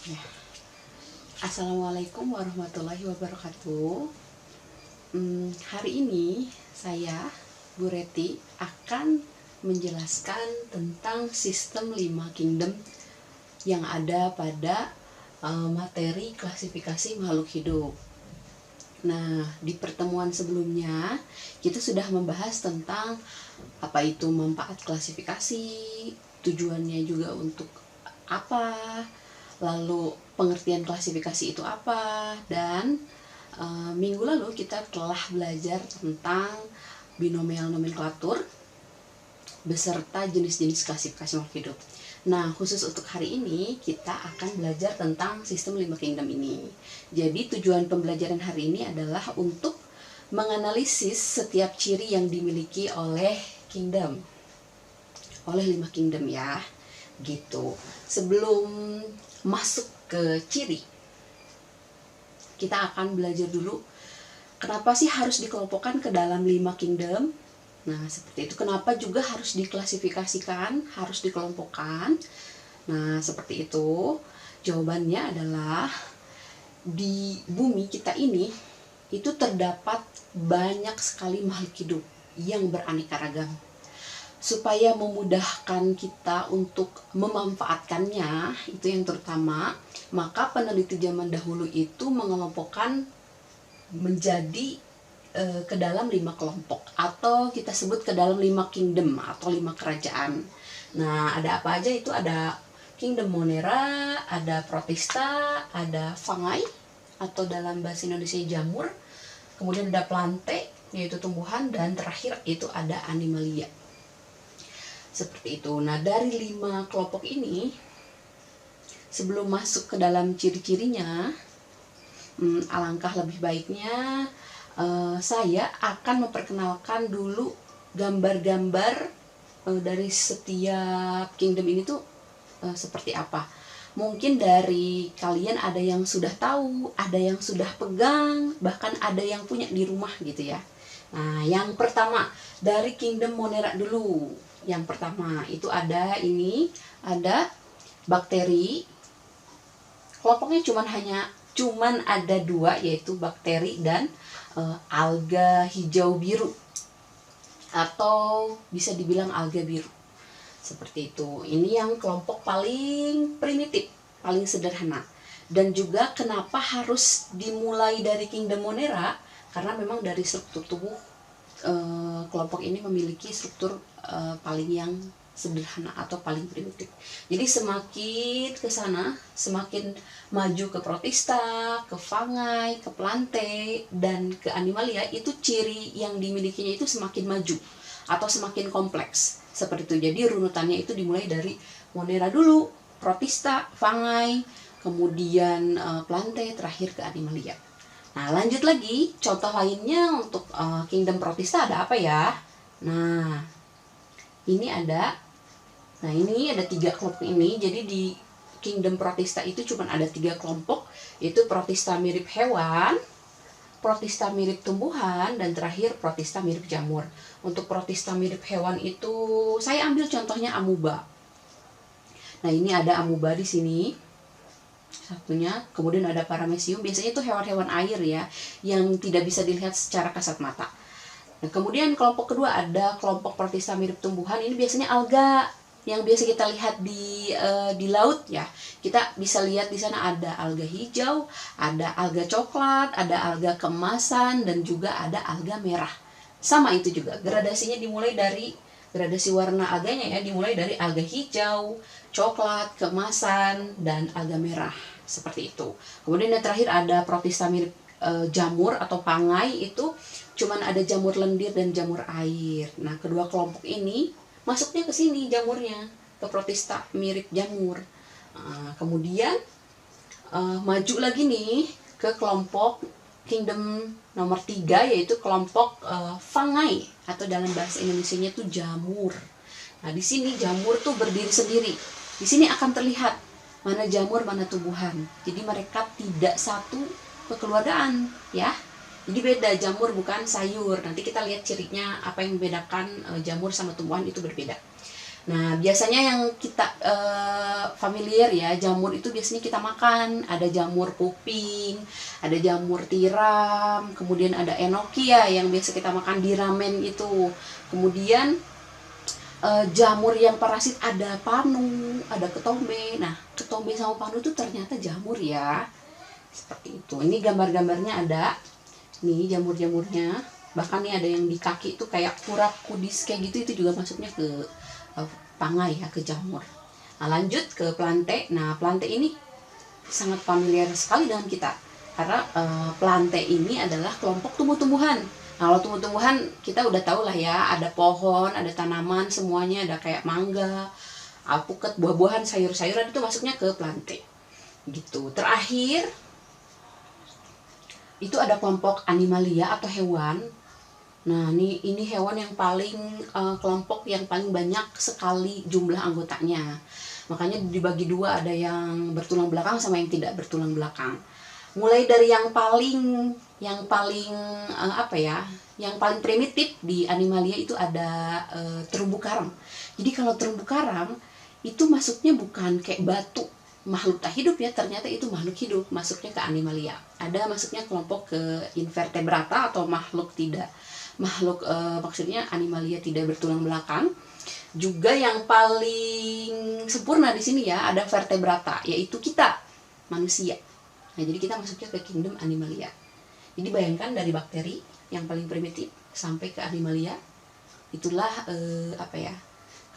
Ya. Assalamualaikum warahmatullahi wabarakatuh. Hari ini saya, Bu Reti, akan menjelaskan tentang sistem 5 kingdom yang ada pada materi klasifikasi makhluk hidup. Nah, di pertemuan sebelumnya kita sudah membahas tentang apa itu manfaat klasifikasi, tujuannya juga untuk apa, lalu pengertian klasifikasi itu apa, dan minggu lalu kita telah belajar tentang binomial nomenklatur beserta jenis-jenis klasifikasi makhluk hidup. Nah, khusus untuk hari ini kita akan belajar tentang sistem 5 kingdom ini. Jadi tujuan pembelajaran hari ini adalah untuk menganalisis setiap ciri yang dimiliki oleh kingdom, oleh 5 kingdom ya, gitu. Sebelum masuk ke ciri, kita akan belajar dulu kenapa sih harus dikelompokkan ke dalam 5 kingdom. Nah, seperti itu. Kenapa juga harus diklasifikasikan, harus dikelompokkan. Nah, seperti itu. Jawabannya adalah di bumi kita ini itu terdapat banyak sekali makhluk hidup yang beraneka ragam. Supaya memudahkan kita untuk memanfaatkannya, itu yang terutama, maka peneliti zaman dahulu itu mengelompokkan menjadi ke dalam 5 kelompok, atau kita sebut ke dalam 5 kingdom atau 5 kerajaan. Nah, ada apa aja itu? Ada kingdom Monera, ada Protista, ada Fungi atau dalam bahasa Indonesia jamur, kemudian ada Plante yaitu tumbuhan, dan terakhir itu ada Animalia. Seperti itu. Nah, dari 5 kelompok ini, sebelum masuk ke dalam ciri-cirinya, alangkah lebih baiknya saya akan memperkenalkan dulu gambar-gambar dari setiap kingdom ini tuh seperti apa. Mungkin dari kalian ada yang sudah tahu, ada yang sudah pegang, bahkan ada yang punya di rumah gitu ya. Nah, yang pertama dari kingdom Monera dulu. Yang pertama itu ada bakteri. Kelompoknya cuman ada 2, yaitu bakteri dan alga hijau biru, atau bisa dibilang alga biru. Seperti itu. Ini yang kelompok paling primitif, paling sederhana. Dan juga kenapa harus dimulai dari kingdom Monera? Karena memang dari struktur tubuh kelompok ini memiliki struktur paling yang sederhana atau paling primitif. Jadi semakin ke sana, semakin maju ke Protista, ke Fungi, ke Plante, dan ke Animalia, itu ciri yang dimilikinya itu semakin maju atau semakin kompleks. Seperti itu. Jadi runutannya itu dimulai dari Monera dulu, Protista, Fungi, kemudian Plante, terakhir ke Animalia. Nah, lanjut lagi, contoh lainnya untuk kingdom Protista ada apa ya? Nah, ini ada 3 kelompok ini. Jadi di kingdom Protista itu cuma ada 3 kelompok, yaitu Protista mirip hewan, Protista mirip tumbuhan, dan terakhir Protista mirip jamur. Untuk Protista mirip hewan itu saya ambil contohnya amuba. Nah, ini ada amuba di sini satunya, kemudian ada paramecium. Biasanya itu hewan-hewan air ya, yang tidak bisa dilihat secara kasat mata. Nah, kemudian kelompok kedua ada kelompok Protista mirip tumbuhan. Ini biasanya alga yang biasa kita lihat di laut ya. Kita bisa lihat di sana ada alga hijau, ada alga coklat, ada alga keemasan, dan juga ada alga merah. Sama itu juga, gradasinya dimulai dari gradasi warna alganya ya, dimulai dari alga hijau, coklat, keemasan, dan alga merah. Seperti itu. Kemudian yang terakhir ada Protista mirip jamur atau Fungi, itu cuman ada jamur lendir dan jamur air. Nah, kedua kelompok ini masuknya ke sini jamurnya, ke Protista mirip jamur. Kemudian maju lagi nih ke kelompok kingdom nomor 3, yaitu kelompok Fungi atau dalam bahasa Indonesianya itu jamur. Nah, di sini jamur tuh berdiri sendiri. Di sini akan terlihat mana jamur, mana tumbuhan. Jadi mereka tidak satu kekeluargaan ya. Jadi beda, jamur bukan sayur. Nanti kita lihat cirinya apa yang membedakan jamur sama tumbuhan itu berbeda. Nah, biasanya yang kita familiar ya, jamur itu biasanya kita makan. Ada jamur kuping, ada jamur tiram, kemudian ada enoki ya yang biasa kita makan di ramen itu. Kemudian jamur yang parasit ada panu, ada ketombe. Nah, ketombe sama panu itu ternyata jamur ya. Seperti itu. Ini gambar-gambarnya ada. Nih jamur-jamurnya. Bahkan nih ada yang di kaki itu kayak kurap kudis kayak gitu, itu juga masuknya ke pangai ya, ke jamur. Nah, lanjut ke plante. Nah, plante ini sangat familiar sekali dengan kita karena plante ini adalah kelompok tumbuh-tumbuhan. Nah, kalau tumbuh-tumbuhan kita udah tahu lah ya, ada pohon, ada tanaman, semuanya ada kayak mangga, alpukat, buah-buahan, sayur-sayuran itu masuknya ke plante. Gitu. Terakhir itu ada kelompok animalia atau hewan. Nah, ini hewan yang paling kelompok yang paling banyak sekali jumlah anggotanya. Makanya dibagi dua, ada yang bertulang belakang sama yang tidak bertulang belakang. Mulai dari yang paling yang paling primitif di animalia itu ada terumbu karang. Jadi kalau terumbu karang itu masuknya bukan kayak batu, makhluk tak hidup ya, ternyata itu makhluk hidup, masuknya ke animalia. Ada masuknya kelompok ke invertebrata atau maksudnya animalia tidak bertulang belakang. Juga yang paling sempurna di sini ya, ada vertebrata, yaitu kita manusia. Nah, jadi kita masuknya ke kingdom animalia. Jadi bayangkan dari bakteri yang paling primitif sampai ke animalia, itulah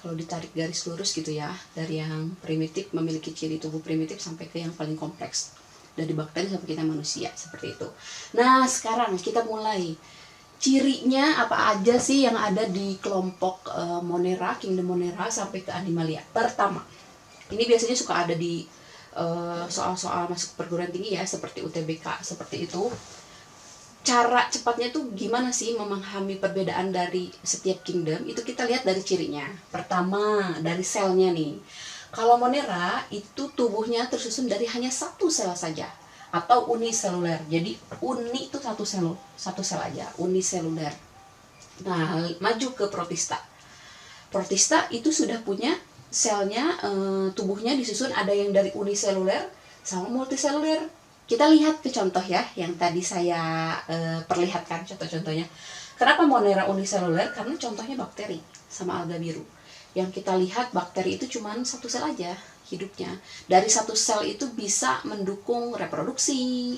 kalau ditarik garis lurus gitu ya, dari yang primitif memiliki ciri tubuh primitif sampai ke yang paling kompleks, dari bakteri sampai kita manusia, seperti itu. Nah, sekarang kita mulai. Cirinya apa aja sih yang ada di kelompok Monera, Kingdom Monera sampai ke Animalia? Pertama, ini biasanya suka ada di soal-soal masuk perguruan tinggi ya, seperti UTBK, seperti itu. Cara cepatnya tuh gimana sih memahami perbedaan dari setiap kingdom? Itu kita lihat dari cirinya. Pertama, dari selnya nih. Kalau Monera itu tubuhnya tersusun dari hanya satu sel saja, atau uniseluler. Jadi uni itu satu sel aja, uniseluler. Nah, maju ke protista. Protista itu sudah punya selnya, tubuhnya disusun ada yang dari uniseluler sama multiseluler. Kita lihat ke contoh ya, yang tadi saya perlihatkan contoh-contohnya. Kenapa Monera uniseluler? Karena contohnya bakteri sama alga biru. Yang kita lihat bakteri itu cuma satu sel aja hidupnya. Dari satu sel itu bisa mendukung reproduksi,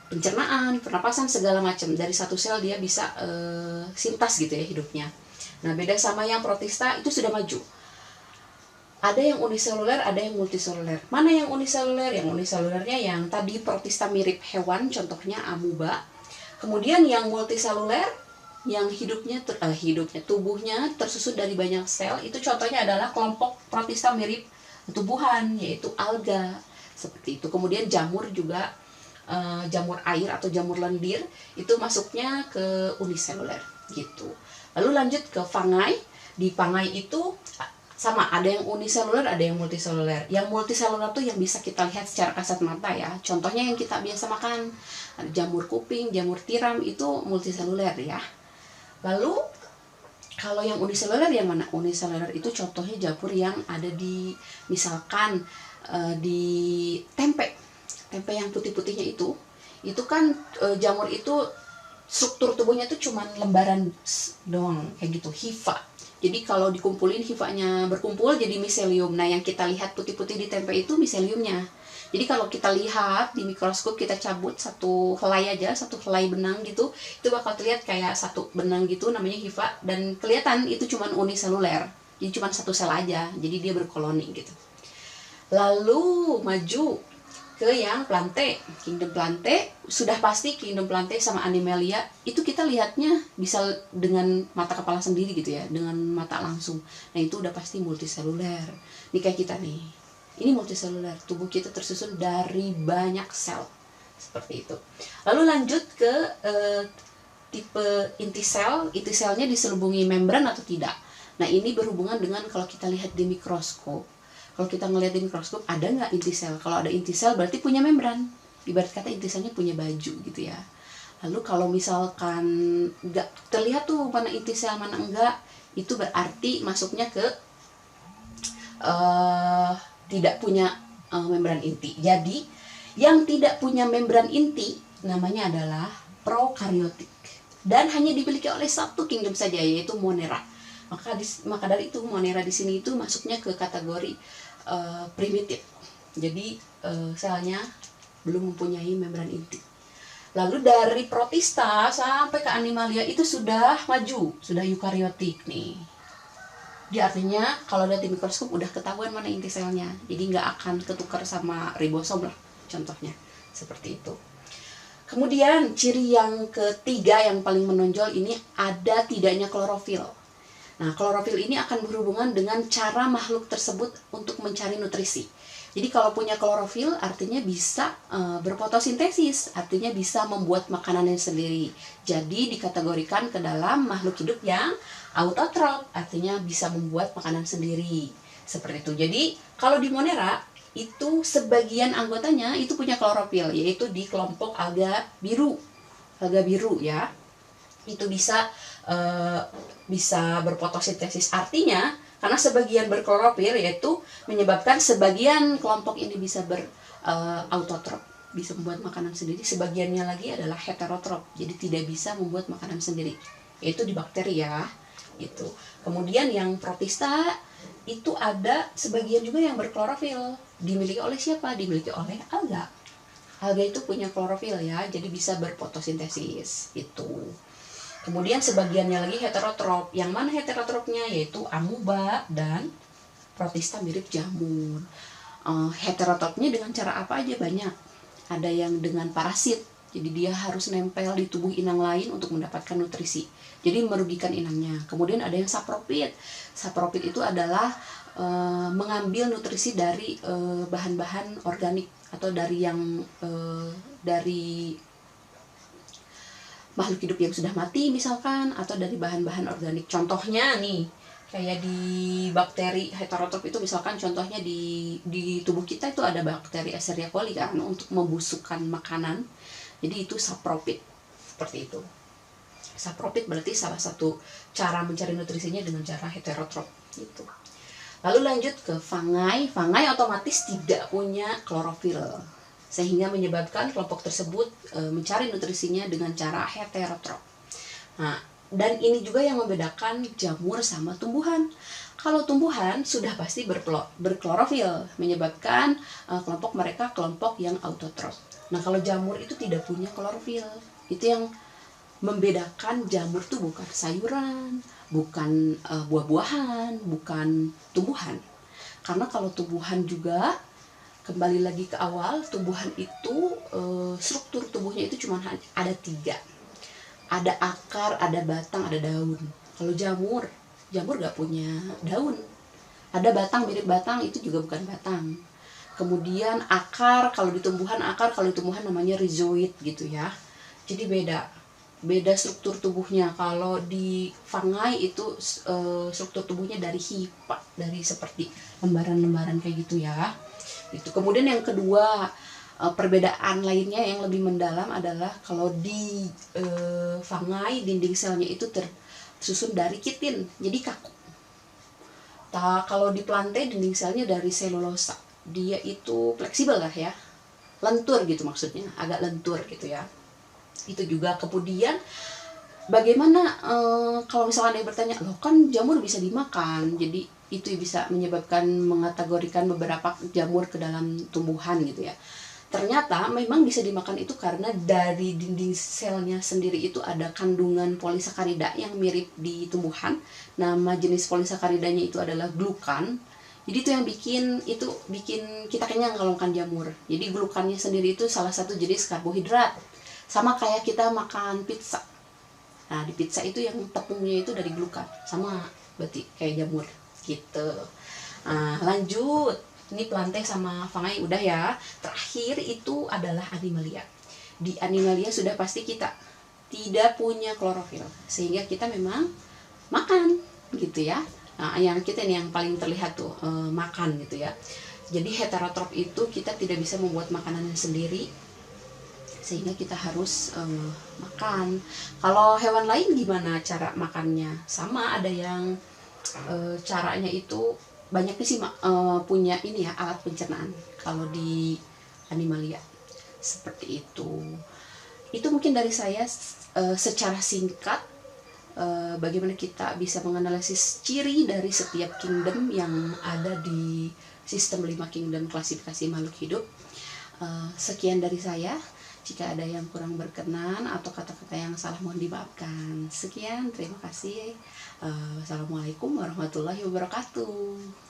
pencernaan, pernapasan, segala macam. Dari satu sel dia bisa sintas gitu ya hidupnya. Nah, beda sama yang protista, itu sudah maju. Ada yang uniseluler, ada yang multiseluler. Mana yang uniseluler? Yang uniselulernya yang tadi protista mirip hewan, contohnya amuba. Kemudian yang multiseluler, yang tubuhnya tersusun dari banyak sel, itu contohnya adalah kelompok protista mirip tumbuhan, yaitu alga, seperti itu. Kemudian jamur juga, jamur air atau jamur lendir, itu masuknya ke uniseluler gitu. Lalu lanjut ke fungi. Di fungi itu sama, ada yang uniseluler, ada yang multiseluler. Yang multiseluler tuh yang bisa kita lihat secara kasat mata ya, contohnya yang kita biasa makan, jamur kuping, jamur tiram, itu multiseluler ya. Lalu kalau yang uniseluler yang mana? Uniseluler itu contohnya jamur yang ada di, misalkan di tempe yang putih-putihnya itu kan jamur itu struktur tubuhnya itu cuman lembaran doang kayak gitu, hifa. Jadi kalau dikumpulin hifanya berkumpul jadi miselium. Nah, yang kita lihat putih-putih di tempe itu miseliumnya. Jadi kalau kita lihat di mikroskop, kita cabut satu helai aja, satu helai benang gitu, itu bakal terlihat kayak satu benang gitu, namanya hifa, dan kelihatan itu cuma uniseluler. Jadi cuma satu sel aja, jadi dia berkoloni gitu. Lalu maju ke yang plante, kingdom plante. Sudah pasti kingdom plante sama animalia itu kita lihatnya bisa dengan mata kepala sendiri gitu ya, dengan mata langsung. Nah, itu udah pasti multiseluler. Ini kayak kita nih. Ini multiseluler, tubuh kita tersusun dari banyak sel, seperti itu. Lalu lanjut ke tipe inti sel. Inti selnya diselubungi membran atau tidak. Nah, ini berhubungan dengan kalau kita lihat di mikroskop. Kalau kita ngelihat di mikroskop, ada nggak inti sel? Kalau ada inti sel berarti punya membran. Ibarat kata inti selnya punya baju gitu ya. Lalu kalau misalkan nggak terlihat tuh mana inti sel mana enggak, itu berarti masuknya ke tidak punya membran inti. Jadi yang tidak punya membran inti namanya adalah prokariotik dan hanya dimiliki oleh satu kingdom saja, yaitu Monera. Maka dari itu Monera di sini itu masuknya ke kategori primitif. Jadi selnya belum mempunyai membran inti. Lalu dari protista sampai ke animalia itu sudah maju, sudah eukariotik nih. Dia artinya kalau lihat di mikroskop udah ketahuan mana inti selnya, jadi nggak akan ketukar sama ribosom lah, contohnya seperti itu. Kemudian ciri yang ketiga yang paling menonjol ini ada tidaknya klorofil. Nah, klorofil ini akan berhubungan dengan cara makhluk tersebut untuk mencari nutrisi. Jadi kalau punya klorofil artinya bisa berfotosintesis, artinya bisa membuat makanannya sendiri. Jadi dikategorikan ke dalam makhluk hidup yang autotrop, artinya bisa membuat makanan sendiri. Seperti itu. Jadi kalau di Monera itu sebagian anggotanya itu punya klorofil, yaitu di kelompok alga biru. Alga biru ya. Itu bisa berfotosintesis, artinya karena sebagian berklorofil yaitu menyebabkan sebagian kelompok ini bisa autotrop, bisa membuat makanan sendiri, sebagiannya lagi adalah heterotrop, jadi tidak bisa membuat makanan sendiri, yaitu di bakteri ya. Itu. Kemudian yang protista itu ada sebagian juga yang berklorofil, dimiliki oleh siapa? Dimiliki oleh alga. Alga itu punya klorofil ya, jadi bisa berfotosintesis itu. Kemudian sebagiannya lagi heterotrop. Yang mana heterotropnya? Yaitu amuba dan protista mirip jamur. Heterotropnya dengan cara apa aja? Banyak. Ada yang dengan parasit. Jadi dia harus nempel di tubuh inang lain untuk mendapatkan nutrisi. Jadi merugikan inangnya. Kemudian ada yang sapropit. Sapropit itu adalah mengambil nutrisi dari bahan-bahan organik atau dari makhluk hidup yang sudah mati misalkan, atau dari bahan-bahan organik. Contohnya nih, kayak di bakteri heterotrop itu misalkan contohnya di tubuh kita itu ada bakteri Escherichia coli kan untuk membusukkan makanan. Jadi itu sapropit. Seperti itu. Sapropit berarti salah satu cara mencari nutrisinya dengan cara heterotrop gitu. Lalu lanjut ke fungi. Fungi otomatis tidak punya klorofil, sehingga menyebabkan kelompok tersebut mencari nutrisinya dengan cara heterotrop. Nah, dan ini juga yang membedakan jamur sama tumbuhan. Kalau tumbuhan sudah pasti berklorofil, menyebabkan kelompok mereka kelompok yang autotrop. Nah, kalau jamur itu tidak punya klorofil. Itu yang membedakan jamur tuh bukan sayuran, bukan buah-buahan, bukan tumbuhan. Karena kalau tumbuhan juga kembali lagi ke awal, tumbuhan itu struktur tubuhnya itu cuma ada 3. Ada akar, ada batang, ada daun. Kalau jamur gak punya daun. Ada batang mirip batang, itu juga bukan batang. Kemudian akar, kalau di tumbuhan namanya rhizoid gitu ya. Jadi beda struktur tubuhnya. Kalau di fungi itu struktur tubuhnya dari hifa, dari seperti lembaran-lembaran kayak gitu ya. Itu. Kemudian yang kedua, perbedaan lainnya yang lebih mendalam adalah kalau di fungi dinding selnya itu tersusun dari kitin, jadi kaku. Kalau di plantae dinding selnya dari selulosa, dia itu fleksibel lah ya, lentur gitu maksudnya, agak lentur gitu ya. Itu juga. Kemudian bagaimana kalau misalnya ada yang bertanya, loh kan jamur bisa dimakan, jadi itu bisa menyebabkan mengategorikan beberapa jamur ke dalam tumbuhan gitu ya. Ternyata memang bisa dimakan itu karena dari dinding selnya sendiri itu ada kandungan polisakarida yang mirip di tumbuhan. Nama jenis polisakaridanya itu adalah glukan. Jadi itu yang bikin kita kenyang kalau makan jamur. Jadi glukannya sendiri itu salah satu jenis karbohidrat. Sama kayak kita makan pizza. Nah, di pizza itu yang tepungnya itu dari glukan. Sama berarti kayak jamur gitu. Nah, lanjut. Ini plantae sama fungi udah ya. Terakhir itu adalah animalia. Di animalia sudah pasti kita tidak punya klorofil, sehingga kita memang makan gitu ya. Nah, yang kita ini yang paling terlihat tuh makan gitu ya. Jadi heterotrop itu kita tidak bisa membuat makanannya sendiri, sehingga kita harus makan. Kalau hewan lain gimana cara makannya? Sama, ada yang caranya itu banyaknya sih punya ini ya, alat pencernaan kalau di animalia seperti itu. Itu mungkin dari saya secara singkat bagaimana kita bisa menganalisis ciri dari setiap kingdom yang ada di sistem 5 kingdom klasifikasi makhluk hidup. Sekian dari saya. Jika ada yang kurang berkenan atau kata-kata yang salah mohon dimaafkan. Sekian, terima kasih. Wassalamualaikum warahmatullahi wabarakatuh.